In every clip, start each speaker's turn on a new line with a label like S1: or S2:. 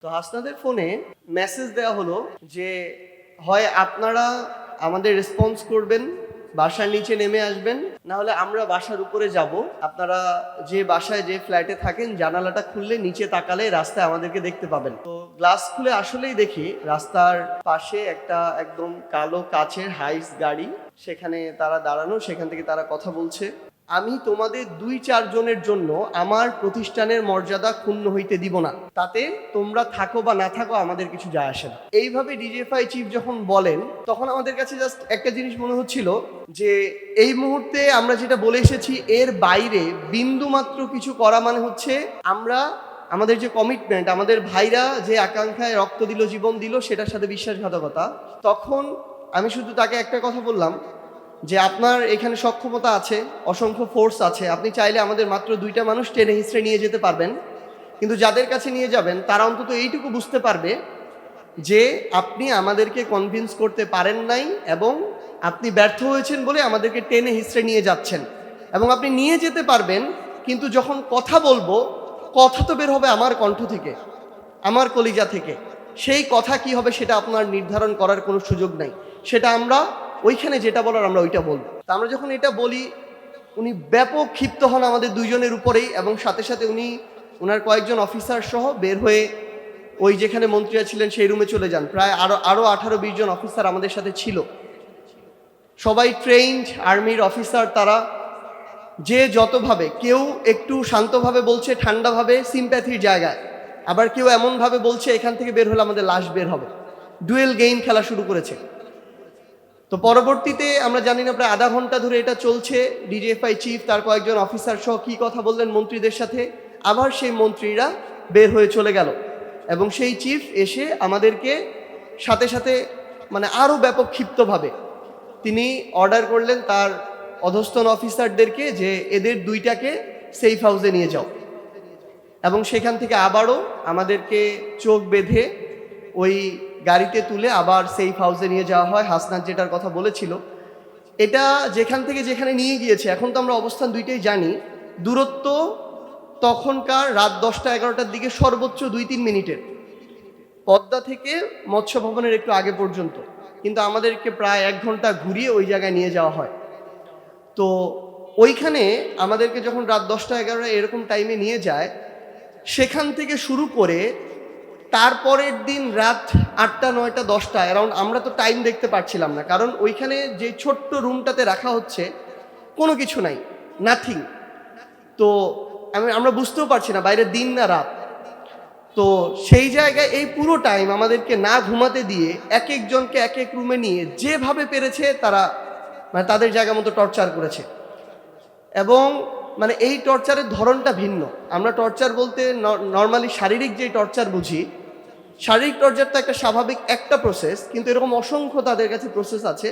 S1: তো হাসনাদের ফোনে মেসেজ দেওয়া হলো যে হয় আপনারা আমাদের রেসপন্স করবেন, বাসার নিচে নেমে আসবেন, না হলে আমরা বাসার উপরে যাব। আপনারা যে বাসায় যে ফ্ল্যাটে থাকেন জানালাটা খুললে নিচে তাকালে রাস্তায় আমাদেরকে দেখতে পাবেন। তো গ্লাস খুলে আসলেই দেখি রাস্তার পাশে একটা একদম কালো কাচের হাইস গাড়ি, সেখানে তারা দাঁড়ানো, সেখান থেকে তারা কথা বলছে। আমি তোমাদের 2-4 জনের জন্য আমার প্রতিষ্ঠানের মর্যাদা ক্ষুণ্ণ হইতে দিব না, তাতে তোমরা থাকো বা না থাকো আমাদের কিছু যায় আসে না। এইভাবে ডিজিএফআই চিফ যখন বলেন তখন আমাদের কাছে জাস্ট একটা জিনিস মনে হচ্ছিল যে এই মুহূর্তে আমরা যেটা বলে এসেছি এর বাইরে বিন্দু মাত্র কিছু করা মানে হচ্ছে আমরা আমাদের যে কমিটমেন্ট, আমাদের ভাইরা যে আকাঙ্ক্ষায় রক্ত দিল, জীবন দিল, সেটার সাথে বিশ্বাসঘাতকতা। তখন আমি শুধু তাকে একটা কথা বললাম যে আপনার এখানে সক্ষমতা আছে, অসংখ্য ফোর্স আছে, আপনি চাইলে আমাদের মাত্র 2টা মানুষ টেনে হিস্ট্রে নিয়ে যেতে পারবেন, কিন্তু যাদের কাছে নিয়ে যাবেন তারা অন্তত এইটুকু বুঝতে পারবে যে আপনি আমাদেরকে কনভিন্স করতে পারেন নাই এবং আপনি ব্যর্থ হয়েছেন বলে আমাদেরকে টেনে হিস্ট্রে নিয়ে যাচ্ছেন। এবং আপনি নিয়ে যেতে পারবেন, কিন্তু যখন কথা বলবো কথা তো বের হবে আমার কণ্ঠ থেকে, আমার কলিজা থেকে। সেই কথা কি হবে সেটা আপনার নির্ধারণ করার কোনো সুযোগ নাই, সেটা আমরা ওইখানে যেটা বলার আমরা ওইটা বলবো। তা আমরা যখন এটা বলি উনি ব্যাপক ক্ষিপ্ত হন আমাদের দুইজনের উপরেই, এবং সাথে সাথে উনি ওনার কয়েকজন অফিসার সহ বের হয়ে ওই যেখানে মন্ত্রীরা ছিলেন সেই রুমে চলে যান। প্রায় আরও 18-20 জন অফিসার আমাদের সাথে ছিল, সবাই ট্রেইনড আর্মির অফিসার। তারা যে যতভাবে, কেউ একটু শান্তভাবে বলছে, ঠান্ডাভাবে, সিম্প্যাথির জায়গায়, আবার কেউ এমনভাবে বলছে এখান থেকে বের হলে আমাদের লাশ বের হবে। ডুয়েল গেম খেলা শুরু করেছে। তো পরবর্তীতে আমরা জানি না প্রায় আধা ঘন্টা ধরে এটা চলছে। ডিজিএফআই চিফ তার কয়েকজন অফিসার সহ কী কথা বললেন মন্ত্রীদের সাথে, আবার সেই মন্ত্রীরা বের হয়ে চলে গেল এবং সেই চিফ এসে আমাদেরকে সাথে সাথে মানে আরও ব্যাপক ক্ষিপ্তভাবে তিনি অর্ডার করলেন তার অধস্তন অফিসারদেরকে যে এদের 2টাকে সেফ হাউসে নিয়ে যাও, এবং সেখান থেকে আবারও আমাদেরকে চোখ বেঁধে ওই গাড়িতে তুলে আবার সেফ হাউসে নিয়ে যাওয়া হয়। হাসনাত যেটার কথা বলেছিল, এটা যেখান থেকে যেখানে নিয়ে গিয়েছে, এখন তো আমরা অবস্থান দুইটাই জানি, দূরত্ব তখনকার রাত 10টা-11টার দিকে সর্বোচ্চ 2-3 মিনিটের, পদ্মা থেকে মৎস্য ভবনের একটু আগে পর্যন্ত, কিন্তু আমাদেরকে প্রায় 1 ঘন্টা ঘুরিয়ে ওই জায়গায় নিয়ে যাওয়া হয়। তো ওইখানে আমাদেরকে যখন রাত 10টা-11টা এরকম টাইমে নিয়ে যায়, সেখান থেকে শুরু করে তারপরের দিন রাত 8টা-9টা-10টা অ্যারাউন্ড, আমরা তো টাইম দেখতে পাচ্ছিলাম না, কারণ ওইখানে যে ছোট্ট রুমটাতে রাখা হচ্ছে কোনো কিছু নাই, নাথিং। তো আমরা বুঝতেও পারছি না বাইরে দিন না রাত। তো সেই জায়গায় এই পুরো টাইম আমাদেরকে না ঘুমাতে দিয়ে এক একজনকে এক এক রুমে নিয়ে যেভাবে পেরেছে তারা মানে তাদের জায়গা মতো টর্চার করেছে। এবং মানে এই টর্চারের ধরনটা ভিন্ন। আমরা টর্চার বলতে নর্মালি শারীরিক যে টর্চার বুঝি, শারীরিক টর্চার তো একটা স্বাভাবিক একটা প্রসেস, কিন্তু এরকম অসংখ্য তাদের কাছে প্রসেস আছে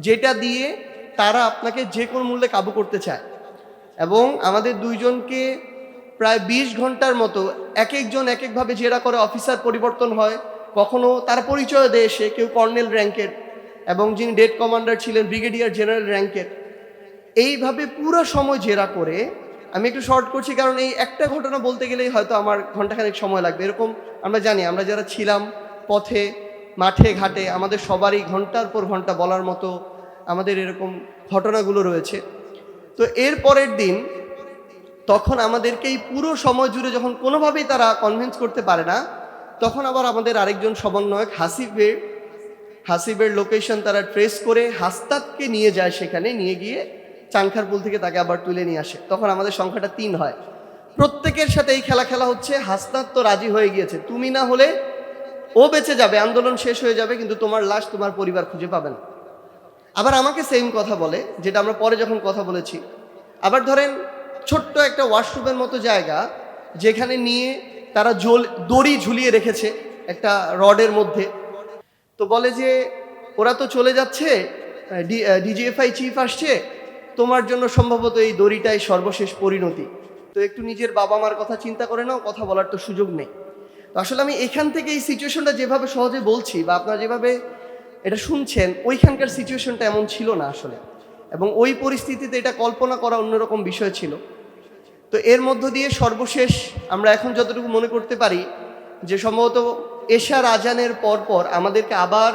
S1: যেটা দিয়ে তারা আপনাকে যে কোনো মূল্যে কাবু করতে চায়। এবং আমাদের 2জনকে প্রায় 20 ঘন্টার মতো এক একজন এক একভাবে জেরা করে, অফিসার পরিবর্তন হয়, কখনো তারা পরিচয় দেয় এসে, কেউ কর্নেল র্যাঙ্কের এবং যিনি ডেড কমান্ডার ছিলেন ব্রিগেডিয়ার জেনারেল র্যাঙ্কের। এইভাবে পুরো সময় জেরা করে, আমি একটু শর্ট করছি কারণ এই একটা ঘটনা বলতে গেলেই হয়তো আমার ঘন্টাখানেক সময় লাগবে। এরকম আমরা জানি, আমরা যারা ছিলাম পথে মাঠে ঘাটে, আমাদের সবারই ঘন্টার পর ঘন্টা বলার মতো আমাদের এরকম ঘটনাগুলো রয়েছে। তো এর পরের দিন তখন আমাদেরকে এই পুরো সময় জুড়ে যখন কোনোভাবেই তারা কনভিন্স করতে পারে না, তখন আবার আমাদের আরেকজন সমন্বয়ক হাসিবের লোকেশন তারা ট্রেস করে হাসনাতকে নিয়ে যায়, সেখানে নিয়ে গিয়ে চাংখারপুল থেকে তাকে আবার তুলে নিয়ে আসে। তখন আমাদের সংখ্যাটা 3 হয়। প্রত্যেকের সাথে এই খেলা হচ্ছে। হাসনাত তো রাজি হয়ে গিয়েছে, তুমি না হলে ও বেঁচে যাবে, আন্দোলন শেষ হয়ে যাবে, কিন্তু তোমার লাশ তোমার পরিবার খুঁজে পাবে না। আবার আমাকে সেম কথা বলে, যেটা আমরা পরে যখন কথা বলেছি। আবার ধরেন ছোট্ট একটা ওয়াশরুমের মতো জায়গা, যেখানে নিয়ে তারা দড়ি ঝুলিয়ে রেখেছে একটা রডের মধ্যে। তো বলে যে ওরা তো চলে যাচ্ছে, ডিজিএফআই চিফ আসছে, তোমার জন্য সম্ভবত এই দড়িটাই সর্বশেষ পরিণতি, তো একটু নিজের বাবা মার কথা চিন্তা করে নাও, কথা বলার তো সুযোগ নেই। তো আসলে আমি এখান থেকে এই সিচুয়েশনটা যেভাবে সহজে বলছি বা আপনারা যেভাবে এটা শুনছেন, ওইখানকার সিচুয়েশনটা এমন ছিল না আসলে, এবং ওই পরিস্থিতিতে এটা কল্পনা করা অন্যরকম বিষয় ছিল। তো এর মধ্য দিয়ে সর্বশেষ আমরা এখন যতটুকু মনে করতে পারি যে সম্ভবত এশার আজানের পর আমাদেরকে আবার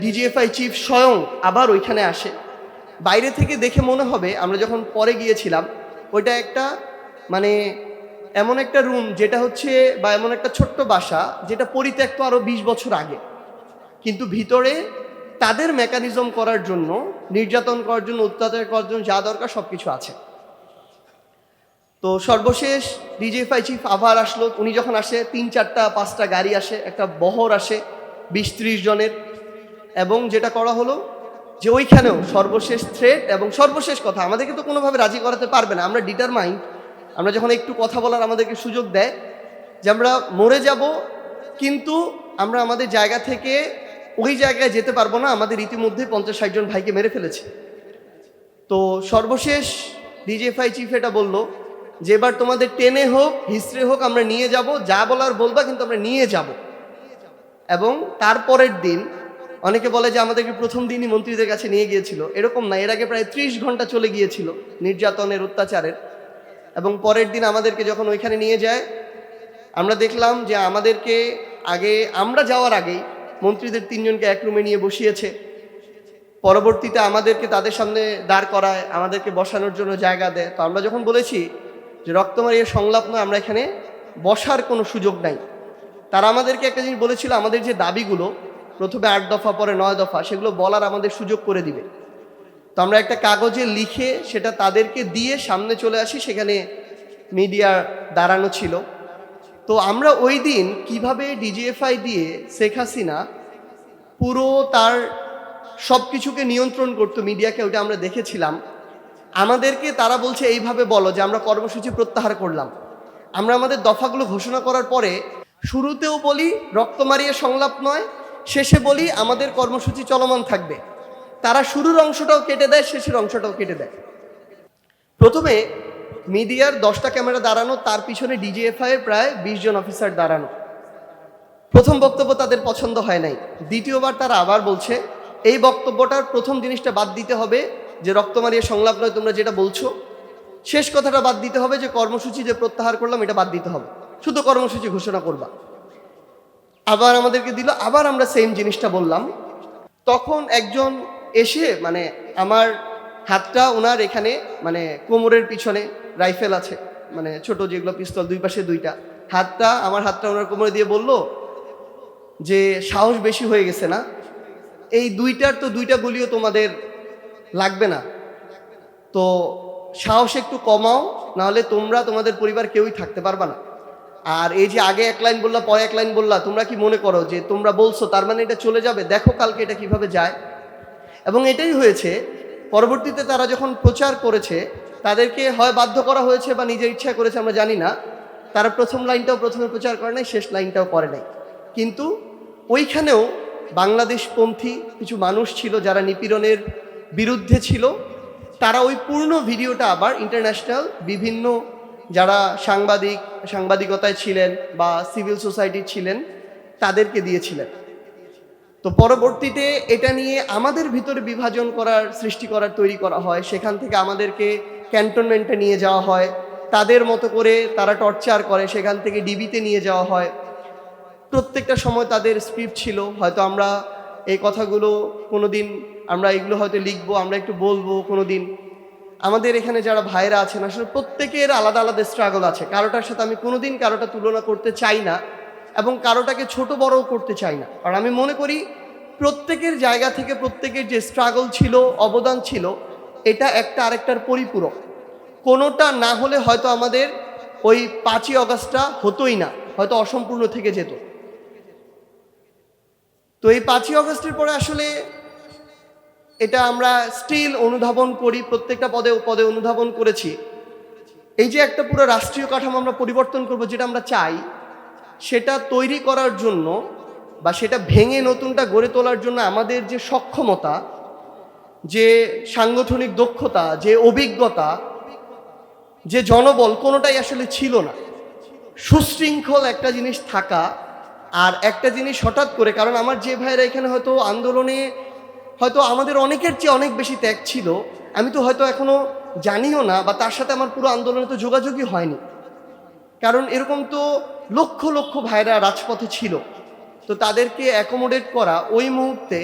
S1: ডিজিএফআই চিফ স্বয়ং আবার ওইখানে আসে। বাইরে থেকে দেখে মনে হবে, আমরা যখন পরে গিয়েছিলাম, ওইটা একটা মানে এমন একটা রুম যেটা হচ্ছে, বা এমন একটা ছোট্ট বাসা যেটা পরিত্যক্ত আরও 20 বছর আগে, কিন্তু ভিতরে তাদের মেকানিজম করার জন্য, নির্যাতন করার জন্য, অত্যাচার করার জন্য যা দরকার সব কিছু আছে। তো সর্বশেষ ডিজিএফআই চিফ আবার আসলো। উনি যখন আসে 3-4-5টা গাড়ি আসে, একটা বহর আসে 20-30 জনের, এবং যেটা করা হলো যে ওইখানেও সর্বশেষ থ্রেট এবং সর্বশেষ কথা, আমাদেরকে তো কোনোভাবে রাজি করাতে পারবে না, আমরা ডিটারমাইন্ড। আমরা যখন একটু কথা বলার আমাদেরকে সুযোগ দেয় যে আমরা মরে যাব, কিন্তু আমরা আমাদের জায়গা থেকে ওই জায়গায় যেতে পারবো না, আমাদের ইতিমধ্যে 50-60 জন ভাইকে মেরে ফেলেছে। তো সর্বশেষ ডিজিএফআই চিফ এটা বলল যে এবার তোমাদের টেনে হোক হিস্ট্রি হোক আমরা নিয়ে যাব, যা বলার বলবা, কিন্তু আমরা নিয়ে যাব। এবং তারপরের দিন অনেকে বলে যে আমাদেরকে প্রথম দিনই মন্ত্রীদের কাছে নিয়ে গিয়েছিল, এরকম না, এর আগে প্রায় 30 ঘন্টা চলে গিয়েছিল নির্যাতনের, অত্যাচারের। এবং পরের দিন আমাদেরকে যখন ওইখানে নিয়ে যায়, আমরা দেখলাম যে আমাদেরকে আমরা যাওয়ার আগেই মন্ত্রীদের 3 জনকে এক রুমে নিয়ে বসিয়েছে। পরবর্তীতে আমাদেরকে তাদের সামনে দাঁড় করায়, আমাদেরকে বসানোর জন্য জায়গা দেয়। তো আমরা যখন বলেছি যে রক্তমারিয়া সংলাপ নয়, আমরা এখানে বসার কোনো সুযোগ নাই, তারা আমাদেরকে একটা জিনিস বলেছিল, আমাদের যে দাবিগুলো প্রথমে 8 দফা পরে 9 দফা, সেগুলো বলার আমাদের সুযোগ করে দিবে। তো আমরা একটা কাগজে লিখে সেটা তাদেরকে দিয়ে সামনে চলে আসি, সেখানে মিডিয়া দাঁড়ানো ছিল। তো আমরা ওই দিন কীভাবে ডিজিএফআই দিয়ে শেখ হাসিনা পুরো তার সব কিছুকে নিয়ন্ত্রণ করতো, মিডিয়াকে, ওইটা আমরা দেখেছিলাম। আমাদেরকে তারা বলছে এইভাবে বলো যে আমরা কর্মসূচি প্রত্যাহার করলাম। আমরা আমাদের দফাগুলো ঘোষণা করার পরে শুরুতেও বলি রক্তমারিয়া সংলাপ নয়, শেষে বলি আমাদের কর্মসূচি চলমান থাকবে। তারা শুরুর অংশটাও কেটে দেয়, শেষের অংশটাও কেটে দেয়। প্রথমে মিডিয়ার 10টা ক্যামেরা দাঁড়ানো, তার পিছনে ডিজিএফআই এর প্রায় 20 জন অফিসার দাঁড়ানো। প্রথম বক্তব্য তাদের পছন্দ হয় নাই। দ্বিতীয়বার তারা আবার বলছে এই বক্তব্যটার প্রথম জিনিসটা বাদ দিতে হবে, যে রক্তমারিয়া সংলাপ নয় তোমরা যেটা বলছো। শেষ কথাটা বাদ দিতে হবে, যে কর্মসূচি যে প্রত্যাহার করলাম এটা বাদ দিতে হবে, শুধু কর্মসূচি ঘোষণা করবা। আবার আমাদেরকে দিল, আবার আমরা সেম জিনিসটা বললাম। তখন একজন এসে, মানে আমার হাতটা ওনার এখানে, মানে কোমরের পিছনে রাইফেল আছে, মানে ছোট যেগুলো পিস্তল, 2 পাশে 2টা, আমার হাতটা ওনার কোমরে দিয়ে বলল যে সাহস বেশি হয়ে গেছে না, এই 2টার তো 2টা গুলিও তোমাদের লাগবে না, তো সাহস একটু কমাও, নাহলে তোমরা তোমাদের পরিবার কেউই থাকতে পারবা না। আর এই যে আগে 1 লাইন বললা পরে 1 লাইন বললা, তোমরা কি মনে করো যে তোমরা বলছো তার মানে এটা চলে যাবে? দেখো কালকে এটা কিভাবে যায়। এবং এটাই হয়েছে। পরবর্তীতে তারা যখন প্রচার করেছে, তাদেরকে হয় বাধ্য করা হয়েছে বা নিজের ইচ্ছা করেছে, আমরা জানি না। তারা প্রথম লাইনটাও প্রথমে প্রচার করে নাই, শেষ লাইনটাও করে নাই। কিন্তু ওইখানেও বাংলাদেশপন্থী কিছু মানুষ ছিল যারা নিপীড়নের বিরুদ্ধে ছিল। তারা ওই পূর্ণ ভিডিওটা আবার ইন্টারন্যাশনাল বিভিন্ন যারা সাংবাদিকতায় ছিলেন বা সিভিল সোসাইটি ছিলেন তাদেরকে দিয়েছিলেন। তো পরবর্তীতে এটা নিয়ে আমাদের ভিতরে বিভাজন সৃষ্টি করার তৈরি করা হয়। সেখান থেকে আমাদেরকে ক্যান্টনমেন্টে নিয়ে যাওয়া হয়, তাদের মতো করে তারা টর্চার করে, সেখান থেকে ডিবিতে নিয়ে যাওয়া হয়। প্রত্যেকটা সময় তাদের স্ক্রিপ্ট ছিল, হয়তো আমরা এই কথাগুলো কোনোদিন আমরা এগুলো হয়তো লিখবো, আমরা একটু বলবো কোনোদিন। আমাদের এখানে যারা ভাইরা আছেন, আসলে প্রত্যেকের আলাদা আলাদা স্ট্রাগল আছে। কারোটার সাথে আমি কোনোদিন কারোটা তুলনা করতে চাই না, এবং কারোটাকে ছোট বড়ও করতে চাই না। কারণ আমি মনে করি প্রত্যেকের জায়গা থেকে প্রত্যেকের যে স্ট্রাগল ছিল, অবদান ছিল, এটা একটা আরেকটার পরিপূরক। কোনোটা না হলে হয়তো আমাদের ওই 5ই অগাস্টটা হতোই না, হয়তো অসম্পূর্ণ থেকে যেত। তো এই 5ই অগাস্টের পরে আসলে এটা আমরা স্টিল অনুধাবন করি, প্রত্যেকটা পদে পদে অনুধাবন করেছি। এই যে একটা পুরো রাষ্ট্রীয় কাঠামো আমরা পরিবর্তন করব, যেটা আমরা চাই, সেটা তৈরি করার জন্য বা সেটা ভেঙে নতুনটা গড়ে তোলার জন্য আমাদের যে সক্ষমতা, যে সাংগঠনিক দক্ষতা, যে অভিজ্ঞতা, যে জনবল, কোনোটাই আসলে ছিল না। সুশৃঙ্খল একটা জিনিস থাকা, আর একটা জিনিস হঠাৎ করে, কারণ আমার যে ভাইরা এখানে হয়তো আন্দোলনে হয়তো আমাদের অনেকের চেয়ে অনেক বেশি ত্যাগ ছিল, আমি তো হয়তো এখনো জানিও না, বা তার সাথে আমার পুরো আন্দোলনে তো যোগাযোগই হয়নি। কারণ এরকম তো লক্ষ লক্ষ ভাইরা রাজপথে ছিল। তো তাদেরকে অ্যাকোমোডেট করা ওই মুহূর্তে,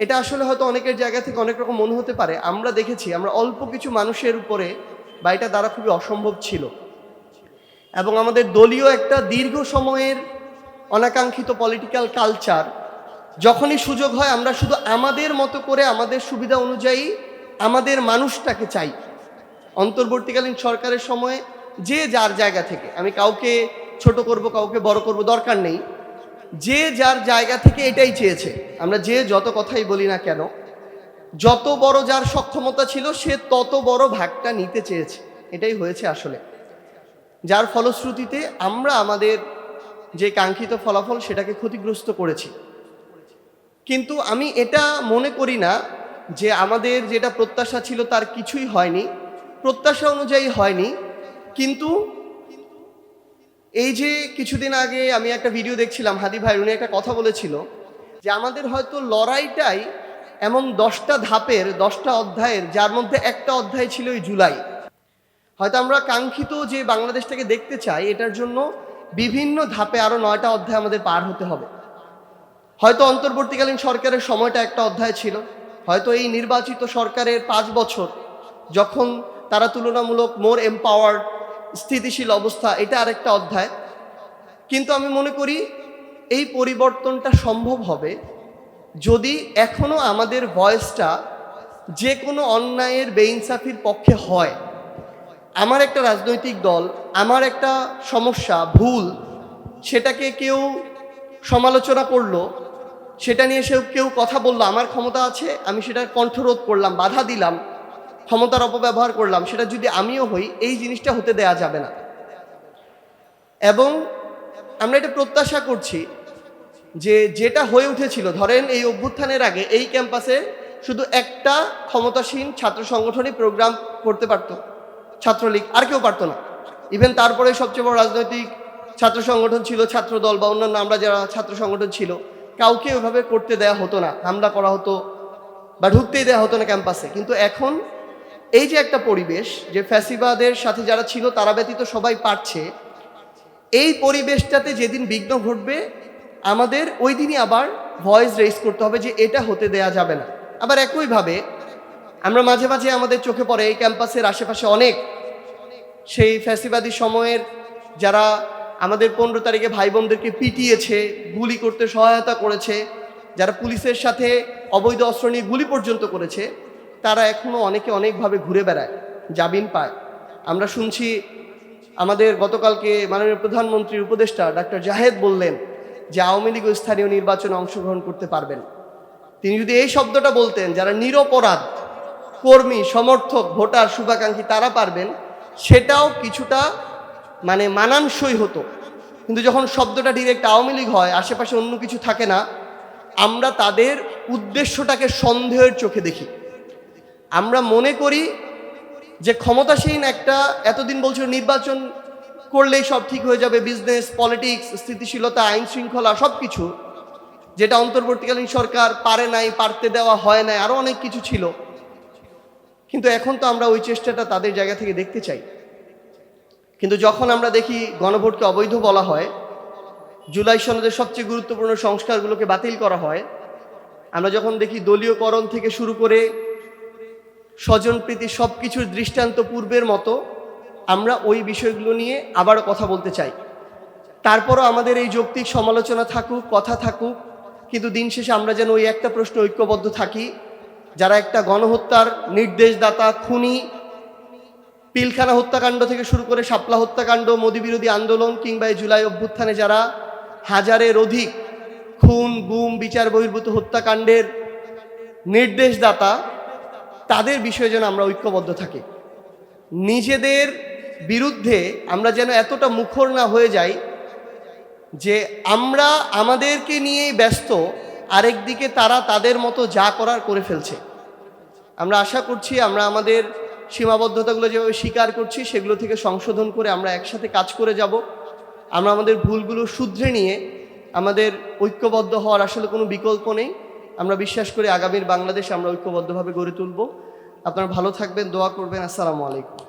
S1: এটা আসলে হয়তো অনেকের জায়গা থেকে অনেক রকম মনে হতে পারে। আমরা দেখেছি, আমরা অল্প কিছু মানুষের উপরে বা এটা দ্বারা খুবই অসম্ভব ছিল। এবং আমাদের দলীয় একটা দীর্ঘ সময়ের অনাকাঙ্ক্ষিত পলিটিক্যাল কালচার, যখনই সুযোগ হয় আমরা শুধু আমাদের মতো করে আমাদের সুবিধা অনুযায়ী আমাদের মানুষটাকে চাই। অন্তর্বর্তীকালীন সরকারের সময়ে যে যার জায়গা থেকে, আমি কাউকে ছোট করব কাউকে বড় করব দরকার নেই, যে যার জায়গা থেকে এটাই চেয়েছে। আমরা যে যত কথাই বলি না কেন, যত বড় যার সক্ষমতা ছিল সে তত বড় ভাগটা নিতে চেয়েছে। এটাই হয়েছে আসলে, যার ফলশ্রুতিতে আমরা আমাদের যে কাঙ্ক্ষিত ফলাফল সেটাকে ক্ষতিগ্রস্ত করেছি। কিন্তু আমি এটা মনে করি না যে আমাদের যেটা প্রত্যাশা ছিল তার কিছুই হয়নি, প্রত্যাশা অনুযায়ী হয়নি। কিন্তু এই যে কিছুদিন আগে আমি একটা ভিডিও দেখছিলাম, হাদি ভাই উনি একটা কথা বলেছিল যে আমাদের হয়তো লড়াইটাই এমন 10টা ধাপের 10টা অধ্যায়ের, যার মধ্যে একটা অধ্যায় ছিল এই জুলাই। হয়তো আমরা কাঙ্ক্ষিত যে বাংলাদেশটাকে দেখতে চাই, এটার জন্য বিভিন্ন ধাপে আরো 9টা অধ্যায় আমাদের পার হতে হবে। হয়তো অন্তর্বর্তীকালীন সরকারের সময়টা একটা অধ্যায় ছিল, হয়তো এই নির্বাচিত সরকারের 5 বছর যখন তারা তুলনামূলক মোর এম্পাওয়ার্ড স্থিতিশীল অবস্থা, এটা আরেকটা অধ্যায়। কিন্তু আমি মনে করি এই পরিবর্তনটা সম্ভব হবে যদি এখনো আমাদের ভয়েসটা যে কোনো অন্যায়ের বেইনসাফির পক্ষে হয়। আমার একটা রাজনৈতিক দল, আমার একটা সমস্যা ভুল, সেটাকে কেউ সমালোচনা করলো, সেটা নিয়ে কেউ কথা বললো, আমার ক্ষমতা আছে, আমি সেটা কণ্ঠরোধ করলাম, বাধা দিলাম, ক্ষমতার অপব্যবহার করলাম, সেটা যদি আমিও হই, এই জিনিসটা হতে দেয়া যাবে না। এবং আমরা এটা প্রত্যাশা করছি যে যেটা হয়ে উঠেছিল, ধরেন এই অভ্যুত্থানের আগে এই ক্যাম্পাসে শুধু একটা ক্ষমতাসীন ছাত্র সংগঠনই প্রোগ্রাম করতে পারতো, ছাত্রলীগ, আর কেউ পারতো না। ইভেন তারপরে সবচেয়ে বড় রাজনৈতিক ছাত্র সংগঠন ছিল ছাত্রদল বা অন্যান্য আমরা যারা ছাত্র সংগঠন ছিল, কাউকে ওইভাবে করতে দেয়া হতো না, হামলা করা হতো বা ঢুকতেই দেওয়া হতো না ক্যাম্পাসে। কিন্তু এখন এই যে একটা পরিবেশ, যে ফ্যাসিবাদের সাথে যারা ছিল তারা ব্যতীত সবাই পারছে, এই পরিবেশটাতে যেদিন বিঘ্ন ঘটবে আমাদের ওই দিনই আবার ভয়েস রেইজ করতে হবে যে এটা হতে দেয়া যাবে না। আবার একইভাবে আমরা মাঝে মাঝে আমাদের চোখে পড়ে এই ক্যাম্পাসের আশেপাশে অনেক সেই ফ্যাসিবাদী সময়ের যারা আমাদের 15 তারিখে ভাই বোনদেরকে পিটিয়েছে, গুলি করতে সহায়তা করেছে, যারা পুলিশের সাথে অবৈধ অস্ত্র নিয়ে গুলি পর্যন্ত করেছে, তারা এখনো অনেকে অনেকভাবে ঘুরে বেড়ায়, জামিন পায়। আমরা শুনছি আমাদের গতকালকে মাননীয় প্রধানমন্ত্রীর উপদেষ্টা ডাক্তার জাহেদ বললেন যে আওয়ামী লীগ স্থানীয় নির্বাচনে অংশগ্রহণ করতে পারবেন। তিনি যদি এই শব্দটা বলতেন, যারা নিরপরাধ কর্মী, সমর্থক, ভোটার, শুভাকাঙ্ক্ষী তারা পারবেন, সেটাও কিছুটা মানানসই হতো। কিন্তু যখন শব্দটা ডিরেক্ট আওয়ামী লীগ হয়, আশেপাশে অন্য কিছু থাকে না, আমরা তাদের উদ্দেশ্যটাকে সন্দেহের চোখে দেখি। আমরা মনে করি যে ক্ষমতাসীন একটা, এতদিন বলছিল নির্বাচন করলেই সব ঠিক হয়ে যাবে, বিজনেস, পলিটিক্স, স্থিতিশীলতা, আইন শৃঙ্খলা সব কিছু, যেটা অন্তর্বর্তীকালীন সরকার পারে নাই, পারতে দেওয়া হয় নাই, আরও অনেক কিছু ছিল। কিন্তু এখন তো আমরা ওই চেষ্টাটা তাদের জায়গা থেকে দেখতে চাই। কিন্তু যখন আমরা দেখি গণভোটকে অবৈধ বলা হয়, জুলাই সনদের সবচেয়ে গুরুত্বপূর্ণ সংস্কারগুলোকে বাতিল করা হয়, আমরা যখন দেখি দলীয়করণ থেকে শুরু করে স্বজনপ্রীতি সব কিছুর দৃষ্টান্ত পূর্বের মতো, আমরা ওই বিষয়গুলো নিয়ে আবারও কথা বলতে চাই। তারপরও আমাদের এই যৌক্তিক সমালোচনা থাকুক, কথা থাকুক, কিন্তু দিন শেষে আমরা যেন ওই একটা প্রশ্ন ঐক্যবদ্ধ থাকি, যারা একটা গণহত্যার নির্দেশদাতা, খুনি, পিলখানা হত্যাকাণ্ড থেকে শুরু করে শাপলা হত্যাকাণ্ড, মোদি বিরোধী আন্দোলন কিংবা এই জুলাই অভ্যুত্থানে যারা হাজারের অধিক খুন, গুম, বিচার বহির্ভূত হত্যাকাণ্ডের নির্দেশদাতা, তাদের বিষয়ে যেন আমরা ঐক্যবদ্ধ থাকি। নিজেদের বিরুদ্ধে আমরা যেন এতটা মুখর না হয়ে যাই যে আমরা আমাদেরকে নিয়েই ব্যস্ত, আরেকদিকে তারা তাদের মতো যা করার করে ফেলছে। আমরা আশা করছি আমরা আমাদের সীমাবদ্ধতাগুলো যেভাবে স্বীকার করছি, সেগুলো থেকে সংশোধন করে আমরা একসাথে কাজ করে যাব। আমরা আমাদের ভুলগুলো শুধরে নিয়ে আমাদের ঐক্যবদ্ধ হওয়ার আসলে কোনো বিকল্প নেই। আমরা বিশ্বাস করি আগামীর বাংলাদেশ আমরা ঐক্যবদ্ধভাবে গড়ে তুলব। আপনারা ভালো থাকবেন, দোয়া করবেন। আসসালামু আলাইকুম।